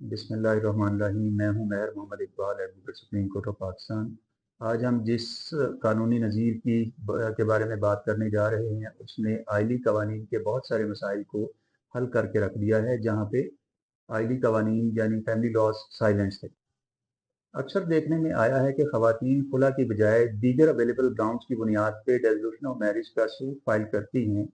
बिस्मिल्लाहिर्रहमानिर्रहीम। मैं हूं Mehar Mohammad Iqbal, advocate supreme court of Pakistan. आज हम जिस कानूनी नज़ीर के बारे में बात करने जा रहे हैं उसने आइली कवानीन के बहुत सारे मसाइल को हल करके रख दिया है, जहां पे आइली कवानीन यानी फैमिली लॉज साइलेंस थे। अक्सर देखने में आया है कि ख़वातीन खुला की बजाय दीगर अवेलेबल ग्राउंड्स की बुनियाद पे डिसोल्यूशन ऑफ मैरिज का सूट फाइल करती हैं,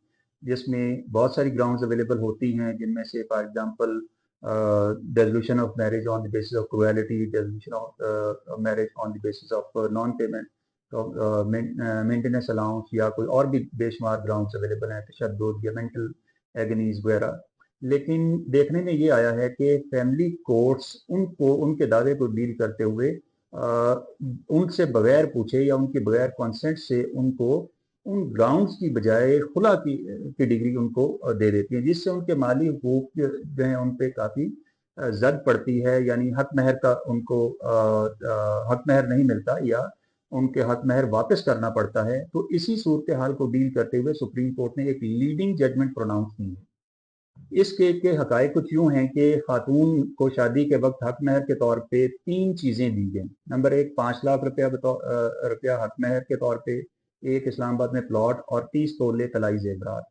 जिसमें बहुत सारी ग्राउंड्स अवेलेबल होती हैं, जिनमें से for example dissolution of marriage on the basis of cruelty, dissolution of marriage on the basis of non payment maintenance allowance, या कोई और भी बेशुमार ग्राउंड्स अवेलेबल हैं, तशद्दुद या मेंटल एगनीज वगैरह। लेकिन देखने में ये आया है कि फैमिली कोर्ट्स उनको उनके दावे को डील करते हुए उनसे बगैर पूछे या उनके बगैर कंसेंट से उनको उन ग्राउंड्स की बजाय खुला की डिग्री उनको दे देती हैं, जिससे उनके माली हुकूक जो हैं उन पे काफ़ी जद पड़ती है। यानी हक महर का उनको हक महर नहीं मिलता या उनके हक महर वापस करना पड़ता है। तो इसी सूरत हाल को डील करते हुए सुप्रीम कोर्ट ने एक लीडिंग जजमेंट प्रोनाउंस की है। इस केस के हकायक कुछ यूं हैं कि खातून को शादी के वक्त हक महर के तौर पे 3 चीजें दी गई। नंबर 1, 5 लाख रुपया हक महर के तौर पे, एक इस्लामाबाद में प्लॉट और 30 तोले तलाई जेवरात।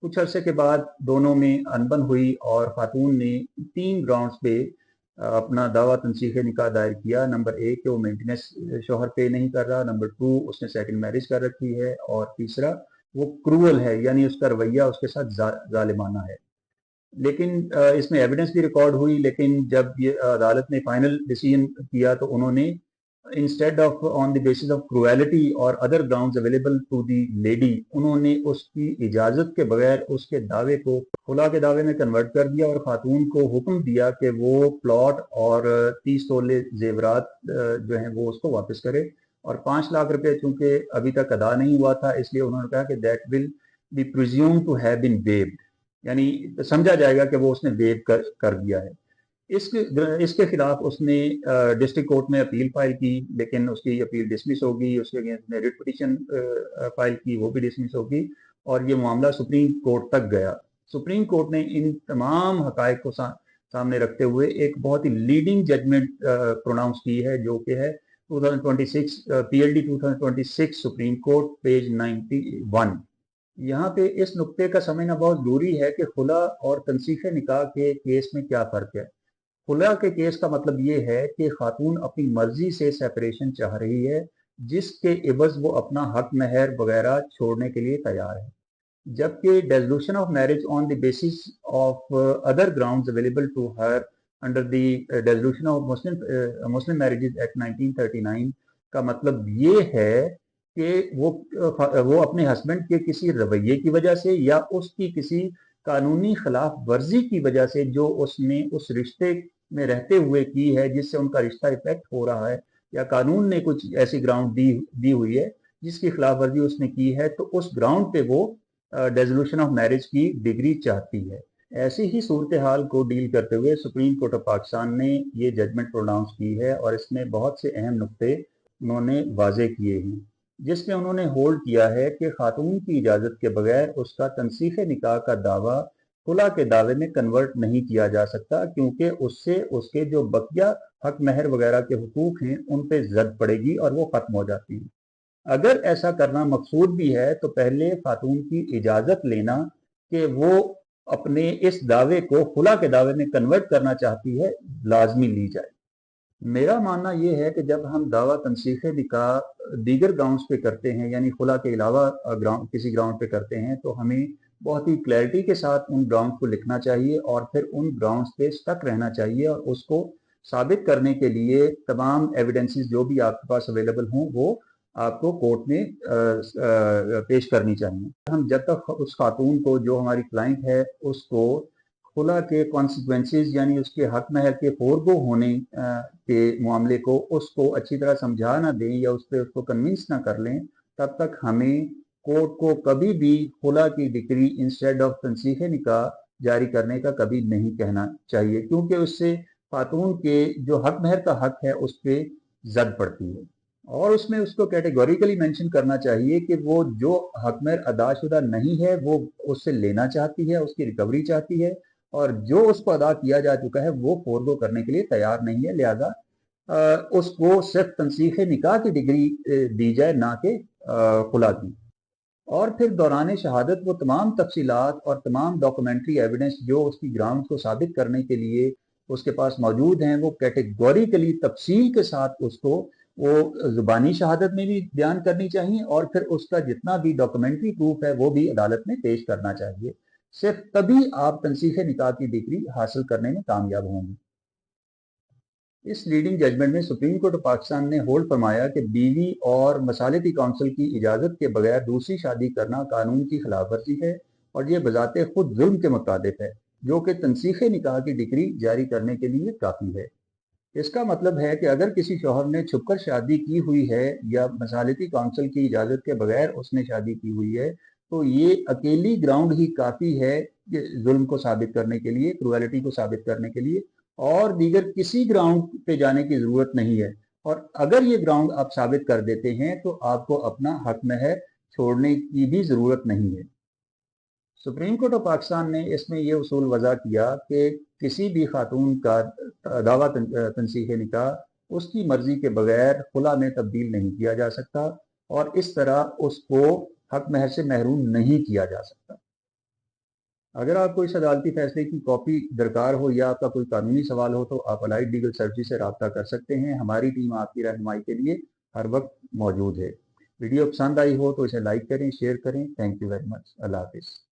कुछ अरसे के बाद दोनों में अनबन हुई और खातून ने 3 ग्राउंड्स पे अपना दावा तनसीख निकाह दायर किया। नंबर 1 कि वो मेंटेनेंस शोहर पे नहीं कर रहा, नंबर 2 उसने सेकंड मैरिज कर रखी है, और तीसरा वो क्रूअल है, यानी उसका रवैया उसके साथ जालिमाना है। लेकिन इसमें एविडेंस भी रिकॉर्ड हुई, लेकिन जब ये अदालत ने फाइनल डिसीजन किया तो उन्होंने instead of on the basis of cruelty or other grounds available to the lady, उन्होंने उसकी इजाजत के बगैर उसके दावे को खुला के दावे में कन्वर्ट कर दिया और खातून को हुक्म दिया कि वो प्लॉट और 30 तोले जेवरात जो हैं वो उसको वापस करे, और 5 लाख रुपए चूंकि अभी तक अदा नहीं हुआ था, इसलिए उन्होंने कहा कि that will be presumed to have been waived, यानी समझा जाएगा कि वो उसने वेव कर दिया है। इसके खिलाफ उसने डिस्ट्रिक्ट कोर्ट में अपील फाइल की, लेकिन उसकी अपील डिसमिस होगी। उसके अगेंस्ट ने रिट पिटीशन फाइल की, वो भी डिसमिस होगी, और ये मामला सुप्रीम कोर्ट तक गया। सुप्रीम कोर्ट ने इन तमाम हकायक को सामने रखते हुए एक बहुत ही लीडिंग जजमेंट प्रोनाउंस की है, जो कि है 2026 PLD 2026 सुप्रीम कोर्ट पेज 91। यहाँ पे इस नुक्ते का समझना बहुत जरूरी है कि खुला और तनसीख निकाह के केस में क्या फ़र्क है। खुला के केस का मतलब ये है कि खातून अपनी मर्जी से सेपरेशन चाह रही है, जिसके एवज वो अपना हक महर वगैरह छोड़ने के लिए तैयार है। जबकि dissolution of marriage on the basis of other grounds available to her under the dissolution of Muslim marriages act 1939 का मतलब ये है कि वो अपने हस्बैंड के किसी रवैये की वजह से या उसकी किसी कानूनी खिलाफ वर्जी की वजह से जो उसने उस रिश्ते में रहते हुए की है, जिससे उनका रिश्ता इफेक्ट हो रहा है, या कानून ने कुछ ऐसी ग्राउंड दी हुई है जिसकी खिलाफ वर्जी उसने की है, तो उस ग्राउंड पे वो डिसोल्यूशन ऑफ मैरिज की डिग्री चाहती है। ऐसी ही सूरत हाल को डील करते हुए सुप्रीम कोर्ट ऑफ पाकिस्तान ने ये जजमेंट प्रोनाउंस की है, और इसमें बहुत से अहम नुक्ते उन्होंने वाजे किए हैं, जिसमें उन्होंने होल्ड किया है कि खातून की इजाज़त के बगैर उसका तनसीख निकाह का दावा खुला के दावे में कन्वर्ट नहीं किया जा सकता, क्योंकि उससे उसके जो बकिया हक महर वगैरह के हुकूक हैं उन पे जद पड़ेगी और वो खत्म हो जाती है। अगर ऐसा करना मकसूद भी है तो पहले खातून की इजाज़त लेना कि वो अपने इस दावे को खुला के दावे में कन्वर्ट करना चाहती है लाजमी ली जाए। मेरा मानना ये है कि जब हम दावा तनसीख निकाह दीगर ग्राउंड्स पे करते हैं, यानी खुला के अलावा किसी ग्राउंड पे करते हैं, तो हमें बहुत ही क्लैरिटी के साथ उन ग्राउंड को लिखना चाहिए और फिर उन ग्राउंड्स पे स्टक रहना चाहिए, और उसको साबित करने के लिए तमाम एविडेंसेस जो भी आपके पास अवेलेबल हों वो आपको कोर्ट में पेश करनी चाहिए। हम जब तक उस खातून को, जो हमारी क्लाइंट है, उसको खुला के कॉन्सिक्वेंसेस यानी उसके हक महर के फोरगो होने के मामले को उसको अच्छी तरह समझा ना दें या उस पर उसको कन्विंस ना कर लें, तब तक हमें कोर्ट को कभी भी खुला की डिग्री इंस्टेड ऑफ तनसीख निकाह जारी करने का कभी नहीं कहना चाहिए, क्योंकि उससे खातून के जो हक महर का हक है उस पर जद पड़ती है। और उसमें उसको कैटेगोरिकली मेंशन करना चाहिए कि वो जो हक महर अदाशुदा नहीं है वो उससे लेना चाहती है, उसकी रिकवरी चाहती है, اور جو اس کو ادا کیا جا چکا ہے وہ فورگو کرنے کے لیے تیار نہیں ہے، لہذا اس کو صرف تنسیخ نکاح کی ڈگری دی جائے، نہ کہ خلا کی۔ اور پھر دوران شہادت وہ تمام تفصیلات اور تمام ڈاکومنٹری ایویڈنس جو اس کی گراؤنڈ کو ثابت کرنے کے لیے اس کے پاس موجود ہیں، وہ کیٹیگوریکلی تفصیل کے ساتھ اس کو وہ زبانی شہادت میں بھی بیان کرنی چاہیے، اور پھر اس کا جتنا بھی ڈاکومنٹری پروف ہے وہ بھی عدالت میں پیش کرنا چاہیے۔ صرف تبھی آپ تنسیخ نکاح کی ڈگری حاصل کرنے میں کامیاب ہوں گے۔ اس لیڈنگ ججمنٹ میں سپریم کورٹ آف پاکستان نے ہولڈ فرمایا کہ بیوی اور مصالحتی کونسل کی اجازت کے بغیر دوسری شادی کرنا قانون کی خلاف ورزی ہے، اور یہ بذات خود ظلم کے مترادف ہے، جو کہ تنسیخ نکاح کی ڈگری جاری کرنے کے لیے کافی ہے۔ اس کا مطلب ہے کہ اگر کسی شوہر نے چھپ کر شادی کی ہوئی ہے یا مصالحتی کونسل کی اجازت کے بغیر اس نے شادی کی ہوئی ہے، تو یہ اکیلی گراؤنڈ ہی کافی ہے کہ ظلم کو ثابت کرنے کے لیے، کروئلٹی کو ثابت کرنے کے لیے، اور دیگر کسی گراؤنڈ پہ جانے کی ضرورت نہیں ہے۔ اور اگر یہ گراؤنڈ آپ ثابت کر دیتے ہیں تو آپ کو اپنا حق مہر چھوڑنے کی بھی ضرورت نہیں ہے۔ سپریم کورٹ آف پاکستان نے اس میں یہ اصول وضع کیا کہ کسی بھی خاتون کا دعویٰ تنسیخ نکاح اس کی مرضی کے بغیر خلا میں تبدیل نہیں کیا جا سکتا، اور اس طرح اس کو حق مہر سے محروم نہیں کیا جا سکتا۔ اگر آپ کو اس عدالتی فیصلے کی کاپی درکار ہو یا آپ کا کوئی قانونی سوال ہو تو آپ الائڈ لیگل سروس سے رابطہ کر سکتے ہیں۔ ہماری ٹیم آپ کی رہنمائی کے لیے ہر وقت موجود ہے۔ ویڈیو پسند آئی ہو تو اسے لائک کریں، شیئر کریں۔ Thank you very much. اللہ حافظ۔